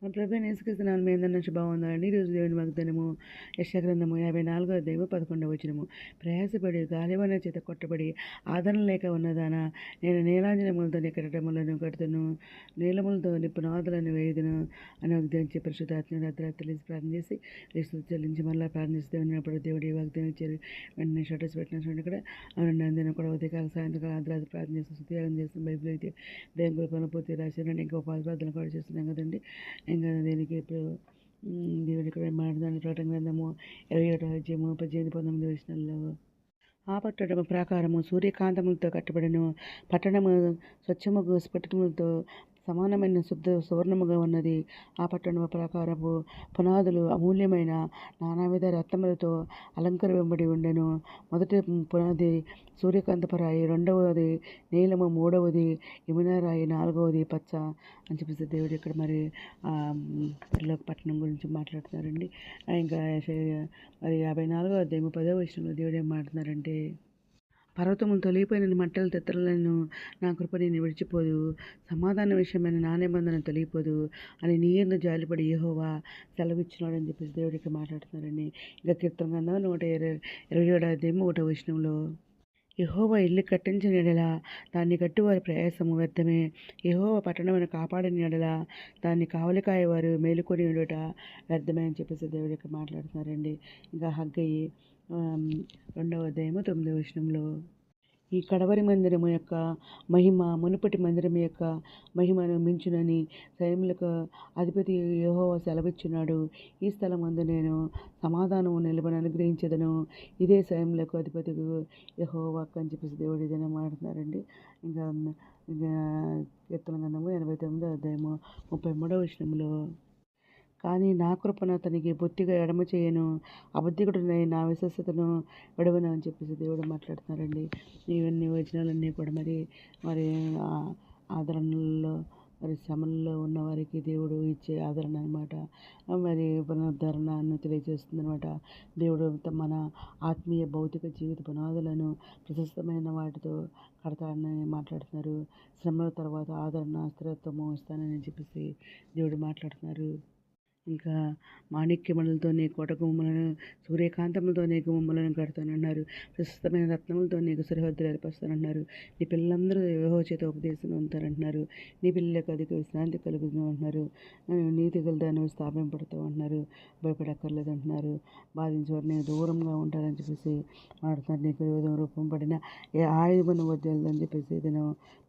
మన ప్రభువైన యేసుక్రీస్తు నామమున మీ అందరి నుంచి బాగుందండి. ఈరోజు దేవుని వాగ్దానము యెషయా గ్రంథము 54వ అధ్యాయము 11వ వచనము. ప్రయాసపడి గాలివాన చేత కొట్టబడి ఆదరణ లేక ఉన్నదానా, నేను నీలాంజనములతో నీ కట్టడములను కడుతును, నీలములతో నీ పునాదులను వేయుదును అని వాగ్దానించి పరిశుద్ధాత్మను అర్ధరాత్రి లేచి ప్రార్థన చేసి యేసు చెల్లించి మళ్ళీ ప్రార్థిస్తే ఉన్నప్పుడు దేవుడు ఈ వాగ్దానం ఇచ్చారు. వెంటనే షటర్స్ పెట్టిన చూడండి ఇక్కడ అవునండి. అందులో కూడా ఉదయకాల సాయంత్రకాలం అర్ధరాత్రి ప్రార్థన చేసి స్తుతియాగం చేసిన బైబిల్ అయితే దేవుని కృపను పూర్తి రాశారండి. ఇంకా ఉపాధి ప్రార్థన కూడా చేస్తున్నాం కదండి. ఇంకా దీనికి ఇప్పుడు దేవుడి ఇక్కడ మాట్లాడిన ప్రకటన గ్రంథము 21వ అధ్యాయము 18, 19 వచనాల్లో ఆ పట్టణము ప్రాకారము సూర్యకాంతములతో కట్టబడెను. పట్టణము స్వచ్ఛముగు స్ఫటికములతో సమానమైన శుద్ధ సువర్ణముగా ఉన్నది. ఆ పట్టణము ప్రాకారపు పునాదులు అమూల్యమైన నానావిధ రత్నములతో అలంకరింపబడి ఉండెను. మొదటి పునాది సూర్యకాంతపరాయి, రెండవది నీలము, మూడవది యమునారాయి, నాలుగవది పచ్చ అని చెప్పేసి దేవుడు ఇక్కడ మరి పరలోక పట్టణం గురించి మాట్లాడుతున్నారండి. ఇంకా మరి 54వ అధ్యాయము 10వ వచనంలో దేవుడు ఏం మాట్లాడుతున్నారంటే, పర్వతములు తొలగిపోయిన మంటలు తెత్తలను నా కృప నేను విడిచిపోదు, సమాధాన విషయమైన నా నిబంధన తొలగిపోదు అని నీ యందు జాలిపడి యెహోవా సెలవిచ్చినాడు అని చెప్పేసి దేవుడికి మాట్లాడుతున్నారండి. ఇంకా కీర్తన గ్రంథం 127వ అధ్యాయము 1వ వచనంలో, యెహోవా ఇల్లు కట్టించిన యెడల దాన్ని కట్టువారి ప్రయాసము వ్యర్థమే, యెహోవా పట్టణమును కాపాడిన యెడల దాన్ని కావలి కాయవారు మేలుకొని ఉండుట వ్యర్థమే అని చెప్పేసి దేవుడి యొక్క మాట్లాడుతున్నారండి. ఇంకా హగ్గయి 2వ అధ్యాయము 9వ వచనంలో, ఈ కడవరి మందిరము యొక్క మహిమ మునుపటి మందిరం యొక్క మహిమను మించునని సైన్యములకు అధిపతి యెహోవా సెలవిచ్చున్నాడు. ఈ స్థలమందు నేను సమాధానము నిలబడి అనుగ్రహించదను, ఇదే సైన్యములకు అధిపతి యెహోవా అని చెప్పేసి దేవుడు ఏదైనా మాట్లాడుతున్నారండి. ఇంకా కీర్తన గ్రంథము 89వ అధ్యాయము 33వ వచనంలో, కానీ నా కృపను అతనికి బొత్తిగా ఎడమ చేయను, అబద్ధికుడునై నా విశ్వసతను విడవను అని చెప్పేసి దేవుడు మాట్లాడుతున్నారండి. ఇవన్నీ వచనాలన్నీ కూడా మరి మరి ఆదరణలో మరి శ్రమల్లో ఉన్న వారికి దేవుడు ఇచ్చే ఆదరణ అనమాట. మరి పునరుద్ధరణను తెలియజేస్తుంది అనమాట. దేవుడు మన ఆత్మీయ భౌతిక జీవిత పునాదులను ప్రశస్తమైన వాటితో కడతాడని మాట్లాడుతున్నారు. శ్రమల తర్వాత ఆదరణ స్థిరత్వము ఇస్తానని చెప్పేసి దేవుడు మాట్లాడుతున్నారు. ఇంకా మాణిక్యములతో నీ కోట గుమ్మలను, సూర్యకాంతములతో నీ గుమ్మలను కడతానన్నారు. ప్రశస్తమైన రత్నములతో నీకు సరిహద్దులు ఏర్పరుస్తానన్నారు. నీ పిల్లలందరూ యెహోవా చేత ఉపదేశం ఉంటారంటున్నారు. నీ పిల్లలకు అధిక విశ్రాంతి కలుగుతుంది అంటున్నారు. నీతి గలదాన్ని స్థాపింపడతావు అంటున్నారు. భయపడక్కర్లేదు అంటున్నారు. బాధించేవారు నేను దూరంగా ఉంటారని చెప్పేసి మాట్లాడుతున్నారు. నీకు విరోధం రూపం పడిన ఏ ఆయుధమును వద్దలని చెప్పేసి ఏదైనా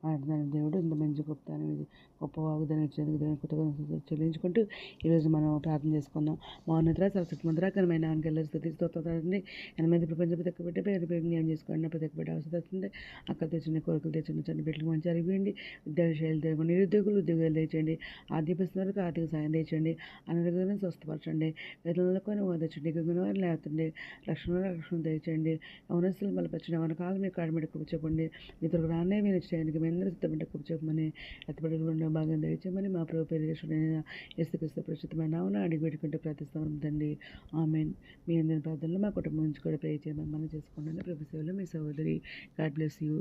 మాట్లాడుతున్నారు. దేవుడు ఇంత మంచి గొప్ప వాగ్దానం ఇచ్చేందుకు దేవుని కృతజ్ఞతలు చెల్లించుకుంటూ ఈరోజు మనం ప్రార్థన చేసుకుందాం. మౌనద్ర సరస్వతి మందిరాకరమైన అంకెళ్ళ స్థుతి స్తోత్రాన్ని 8 ప్రపంచ ప్రతి బిడ్డ పేరు జ్ఞానం చేసుకోండి. ప్రతి బిడ్డ అవసరం వస్తుంది. అక్కడ తెచ్చిన కోరికలు తెచ్చిన చండి బిడ్డలకు మంచి అరిగిపోయింది. విద్యావిషయాలు తెగ నిరుద్యోగులు ఉద్యోగాలు తెచ్చండి. ఆర్థిక ఆర్థిక సాయం తెచ్చండి. అనారోగ్యాలను స్వస్థపరచండి. వేదనలకు ఓదచ్చండి. గుణవారు లేతండి. రక్షణ తెచ్చండి. అవనస్తులు బలపరచండి. అవన కాలం మీ కాడి మీద కృప చెప్పండి. ఇతరులకు రానే మీరు చేయడానికి మీ అందరూ సిద్ధపడ్డ కృప చెప్పమని ఎత్తపడకుండా భాగం తెచ్చమని మా ప్రభు పేరు యేసుక్రీస్తు ప్రస్తుతమైన నామమున అడిగి పెట్టుకుంటూ ప్రార్థిస్తాం తండ్రి. ఆమేన్. మీ అందరి ప్రార్థనలు మా కుటుంబం నుంచి కూడా ప్రే చేయమని మనం చేసుకోండి. ప్రభు సేవలో మీ సహోదరి. God bless you.